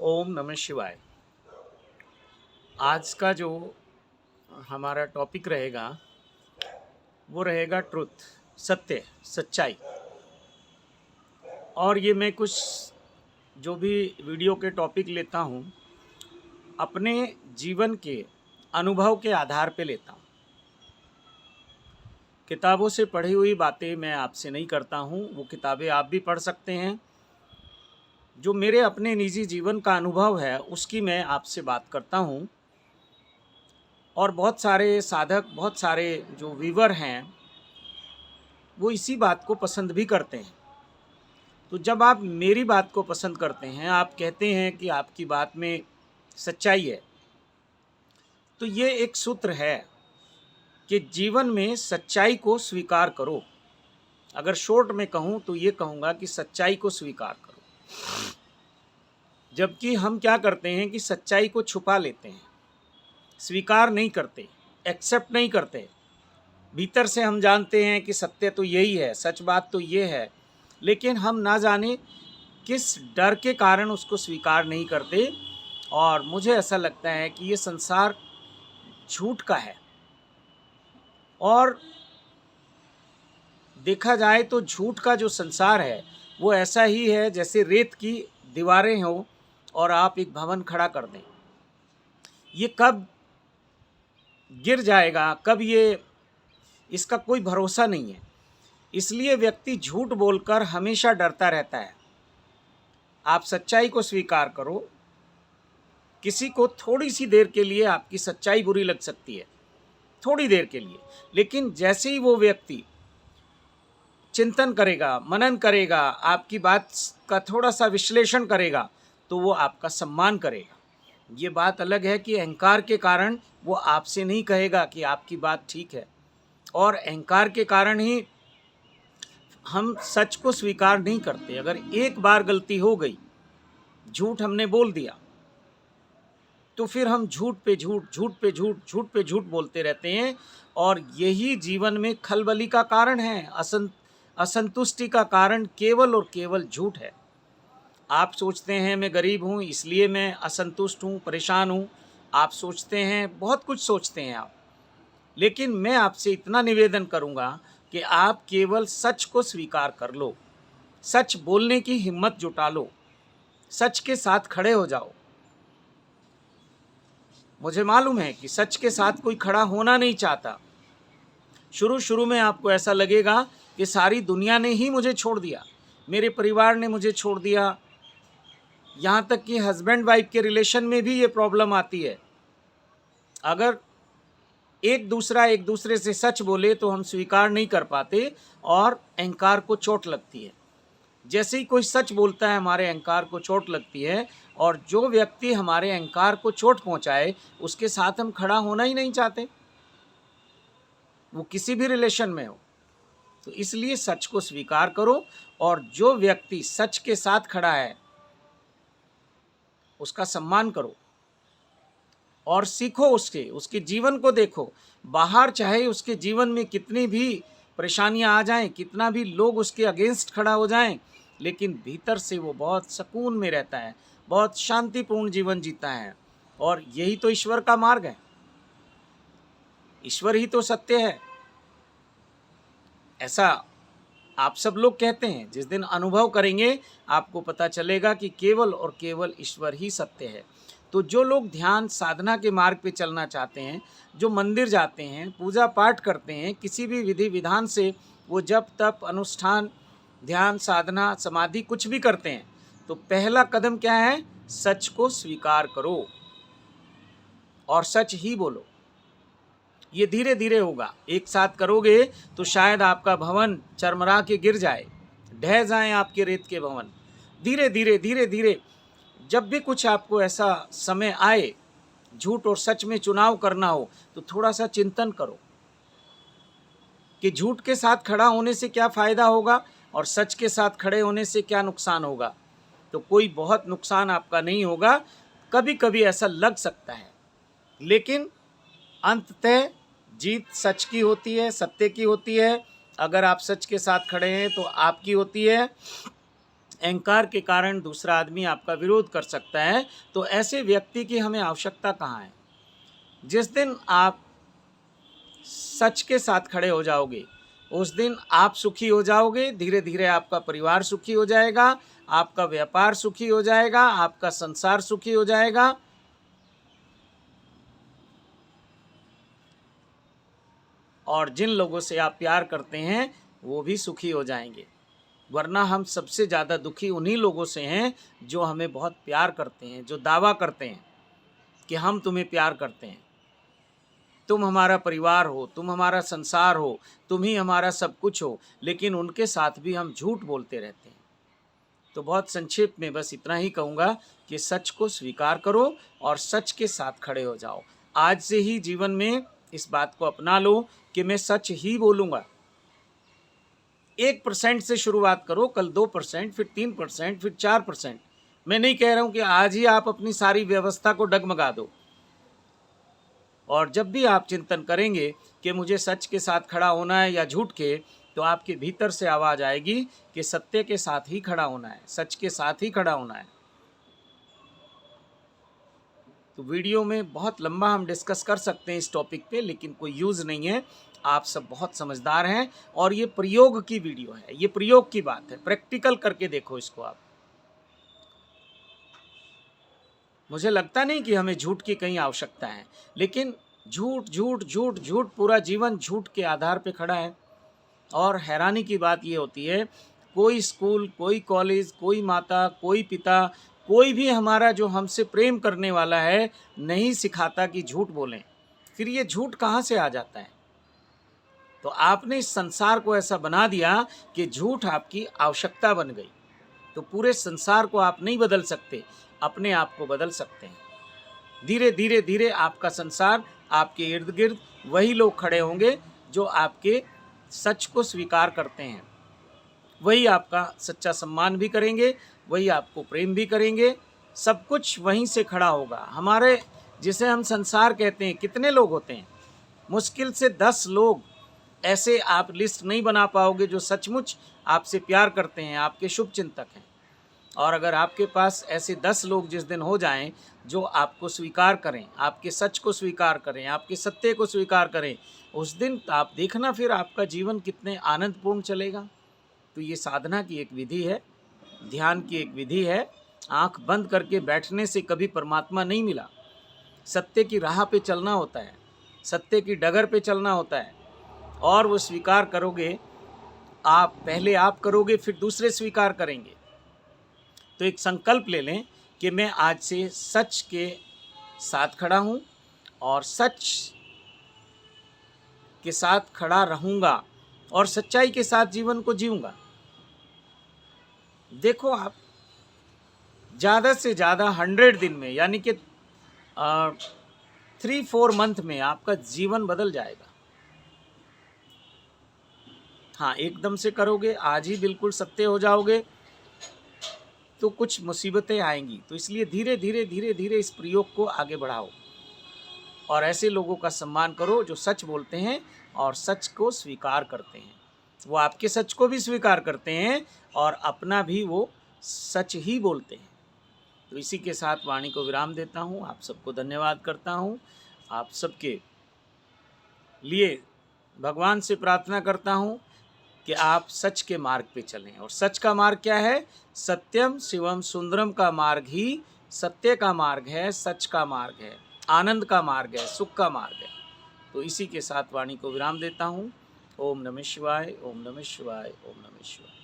ओम नमः शिवाय। आज का जो हमारा टॉपिक रहेगा वो रहेगा ट्रुथ, सत्य, सच्चाई। और ये मैं कुछ जो भी वीडियो के टॉपिक लेता हूँ अपने जीवन के अनुभव के आधार पे लेता हूँ। किताबों से पढ़ी हुई बातें मैं आपसे नहीं करता हूँ, वो किताबें आप भी पढ़ सकते हैं। जो मेरे अपने निजी जीवन का अनुभव है उसकी मैं आपसे बात करता हूँ। और बहुत सारे साधक, बहुत सारे जो व्यूअर हैं वो इसी बात को पसंद भी करते हैं। तो जब आप मेरी बात को पसंद करते हैं, आप कहते हैं कि आपकी बात में सच्चाई है, तो ये एक सूत्र है कि जीवन में सच्चाई को स्वीकार करो। अगर शॉर्ट में कहूँ तो ये कहूँगा कि सच्चाई को स्वीकार करो। जबकि हम क्या करते हैं कि सच्चाई को छुपा लेते हैं, स्वीकार नहीं करते, एक्सेप्ट नहीं करते। भीतर से हम जानते हैं कि सत्य तो यही है, सच बात तो ये है, लेकिन हम ना जाने किस डर के कारण उसको स्वीकार नहीं करते। और मुझे ऐसा लगता है कि ये संसार झूठ का है। और देखा जाए तो झूठ का जो संसार है वो ऐसा ही है जैसे रेत की दीवारें हों और आप एक भवन खड़ा कर दें। ये कब गिर जाएगा, कब ये, इसका कोई भरोसा नहीं है। इसलिए व्यक्ति झूठ बोलकर हमेशा डरता रहता है। आप सच्चाई को स्वीकार करो। किसी को थोड़ी सी देर के लिए आपकी सच्चाई बुरी लग सकती है, थोड़ी देर के लिए, लेकिन जैसे ही वो व्यक्ति चिंतन करेगा, मनन करेगा, आपकी बात का थोड़ा सा विश्लेषण करेगा, तो वो आपका सम्मान करेगा। ये बात अलग है कि अहंकार के कारण वो आपसे नहीं कहेगा कि आपकी बात ठीक है। और अहंकार के कारण ही हम सच को स्वीकार नहीं करते। अगर एक बार गलती हो गई, झूठ हमने बोल दिया, तो फिर हम झूठ पे झूठ, झूठ पे झूठ, झूठ पे झूठ बोलते रहते हैं। और यही जीवन में खलबली का कारण है, असंतुष्टि का कारण केवल और केवल झूठ है। आप सोचते हैं मैं गरीब हूँ इसलिए मैं असंतुष्ट हूँ, परेशान हूँ। आप सोचते हैं, बहुत कुछ सोचते हैं आप। लेकिन मैं आपसे इतना निवेदन करूँगा कि आप केवल सच को स्वीकार कर लो, सच बोलने की हिम्मत जुटा लो, सच के साथ खड़े हो जाओ। मुझे मालूम है कि सच के साथ कोई खड़ा होना नहीं चाहता। शुरू शुरू में आपको ऐसा लगेगा कि सारी दुनिया ने ही मुझे छोड़ दिया, मेरे परिवार ने मुझे छोड़ दिया। यहाँ तक कि हस्बैंड वाइफ के रिलेशन में भी ये प्रॉब्लम आती है। अगर एक दूसरे से सच बोले तो हम स्वीकार नहीं कर पाते और अहंकार को चोट लगती है। जैसे ही कोई सच बोलता है हमारे अहंकार को चोट लगती है। और जो व्यक्ति हमारे अहंकार को चोट पहुंचाए उसके साथ हम खड़ा होना ही नहीं चाहते, वो किसी भी रिलेशन में हो। तो इसलिए सच को स्वीकार करो और जो व्यक्ति सच के साथ खड़ा है उसका सम्मान करो और सीखो उसके जीवन को देखो। बाहर चाहे उसके जीवन में कितनी भी परेशानियां आ जाएं, कितना भी लोग उसके अगेंस्ट खड़ा हो जाएं, लेकिन भीतर से वो बहुत सुकून में रहता है, बहुत शांतिपूर्ण जीवन जीता है। और यही तो ईश्वर का मार्ग है, ईश्वर ही तो सत्य है। ऐसा आप सब लोग कहते हैं। जिस दिन अनुभव करेंगे आपको पता चलेगा कि केवल और केवल ईश्वर ही सत्य है। तो जो लोग ध्यान साधना के मार्ग पे चलना चाहते हैं, जो मंदिर जाते हैं, पूजा पाठ करते हैं, किसी भी विधि विधान से वो जप तप अनुष्ठान, ध्यान साधना समाधि कुछ भी करते हैं, तो पहला कदम क्या है? सच को स्वीकार करो और सच ही बोलो। ये धीरे धीरे होगा, एक साथ करोगे तो शायद आपका भवन चरमरा के गिर जाए, ढह जाएं आपके रेत के भवन। धीरे धीरे धीरे धीरे जब भी कुछ आपको ऐसा समय आए झूठ और सच में चुनाव करना हो, तो थोड़ा सा चिंतन करो कि झूठ के साथ खड़ा होने से क्या फ़ायदा होगा और सच के साथ खड़े होने से क्या नुकसान होगा। तो कोई बहुत नुकसान आपका नहीं होगा। कभी कभी ऐसा लग सकता है, लेकिन अंततः जीत सच की होती है, सत्य की होती है। अगर आप सच के साथ खड़े हैं तो आपकी होती है। अहंकार के कारण दूसरा आदमी आपका विरोध कर सकता है, तो ऐसे व्यक्ति की हमें आवश्यकता कहाँ है। जिस दिन आप सच के साथ खड़े हो जाओगे उस दिन आप सुखी हो जाओगे, धीरे धीरे आपका परिवार सुखी हो जाएगा, आपका व्यापार सुखी हो जाएगा, आपका संसार सुखी हो जाएगा। और जिन लोगों से आप प्यार करते हैं वो भी सुखी हो जाएंगे। वरना हम सबसे ज़्यादा दुखी उन्हीं लोगों से हैं जो हमें बहुत प्यार करते हैं, जो दावा करते हैं कि हम तुम्हें प्यार करते हैं, तुम हमारा परिवार हो, तुम हमारा संसार हो, तुम ही हमारा सब कुछ हो, लेकिन उनके साथ भी हम झूठ बोलते रहते हैं। तो बहुत संक्षेप में बस इतना ही कहूँगा कि सच को स्वीकार करो और सच के साथ खड़े हो जाओ। आज से ही जीवन में इस बात को अपना लो कि मैं सच ही बोलूँगा। 1% से शुरुआत करो, कल 2%, फिर 3%, फिर 4%। मैं नहीं कह रहा हूँ कि आज ही आप अपनी सारी व्यवस्था को डगमगा दो। और जब भी आप चिंतन करेंगे कि मुझे सच के साथ खड़ा होना है या झूठ के, तो आपके भीतर से आवाज़ आएगी कि सत्य के साथ ही खड़ा होना है, सच के साथ ही खड़ा होना है। तो वीडियो में बहुत लंबा हम डिस्कस कर सकते हैं इस टॉपिक पे, लेकिन कोई यूज़ नहीं है। आप सब बहुत समझदार हैं और ये प्रयोग की वीडियो है, ये प्रयोग की बात है, प्रैक्टिकल करके देखो इसको आप। मुझे लगता नहीं कि हमें झूठ की कहीं आवश्यकता है, लेकिन झूठ झूठ झूठ झूठ, पूरा जीवन झूठ के आधार पे खड़ा है। और हैरानी की बात ये होती है, कोई स्कूल, कोई कॉलेज, कोई माता, कोई पिता, कोई भी हमारा जो हमसे प्रेम करने वाला है नहीं सिखाता कि झूठ बोलें। फिर ये झूठ कहाँ से आ जाता है? तो आपने इस संसार को ऐसा बना दिया कि झूठ आपकी आवश्यकता बन गई। तो पूरे संसार को आप नहीं बदल सकते, अपने आप को बदल सकते हैं। धीरे धीरे धीरे आपका संसार, आपके इर्द गिर्द वही लोग खड़े होंगे जो आपके सच को स्वीकार करते हैं। वही आपका सच्चा सम्मान भी करेंगे, वही आपको प्रेम भी करेंगे। सब कुछ वहीं से खड़ा होगा। हमारे जिसे हम संसार कहते हैं, कितने लोग होते हैं? मुश्किल से 10 लोग ऐसे आप लिस्ट नहीं बना पाओगे जो सचमुच आपसे प्यार करते हैं, आपके शुभ चिंतक हैं। और अगर आपके पास ऐसे 10 लोग जिस दिन हो जाएं जो आपको स्वीकार करें, आपके सच को स्वीकार करें, आपके सत्य को स्वीकार करें, उस दिन आप देखना फिर आपका जीवन कितने आनंदपूर्ण चलेगा। तो ये साधना की एक विधि है, ध्यान की एक विधि है। आंख बंद करके बैठने से कभी परमात्मा नहीं मिला। सत्य की राह पे चलना होता है, सत्य की डगर पे चलना होता है, और वो स्वीकार करोगे आप, पहले आप करोगे फिर दूसरे स्वीकार करेंगे। तो एक संकल्प ले लें कि मैं आज से सच के साथ खड़ा हूँ और सच के साथ खड़ा रहूँगा और सच्चाई के साथ जीवन को जीऊँगा। देखो आप, ज़्यादा से ज़्यादा 100 दिन में, यानी कि 3-4 मंथ में आपका जीवन बदल जाएगा। हाँ, एकदम से करोगे, आज ही बिल्कुल सत्य हो जाओगे तो कुछ मुसीबतें आएंगी। तो इसलिए धीरे धीरे धीरे धीरे इस प्रयोग को आगे बढ़ाओ और ऐसे लोगों का सम्मान करो जो सच बोलते हैं और सच को स्वीकार करते हैं। वो आपके सच को भी स्वीकार करते हैं और अपना भी वो सच ही बोलते हैं। तो इसी के साथ वाणी को विराम देता हूँ। आप सबको धन्यवाद करता हूँ। आप सबके लिए भगवान से प्रार्थना करता हूँ कि आप सच के मार्ग पे चलें। और सच का मार्ग क्या है? सत्यम शिवम सुंदरम का मार्ग ही सत्य का मार्ग है, सच का मार्ग है, आनंद का मार्ग है, सुख का मार्ग है। तो इसी के साथ वाणी को विराम देता हूँ। ओम नमः शिवाय, ओम नमः शिवाय, ओम नमः शिवाय।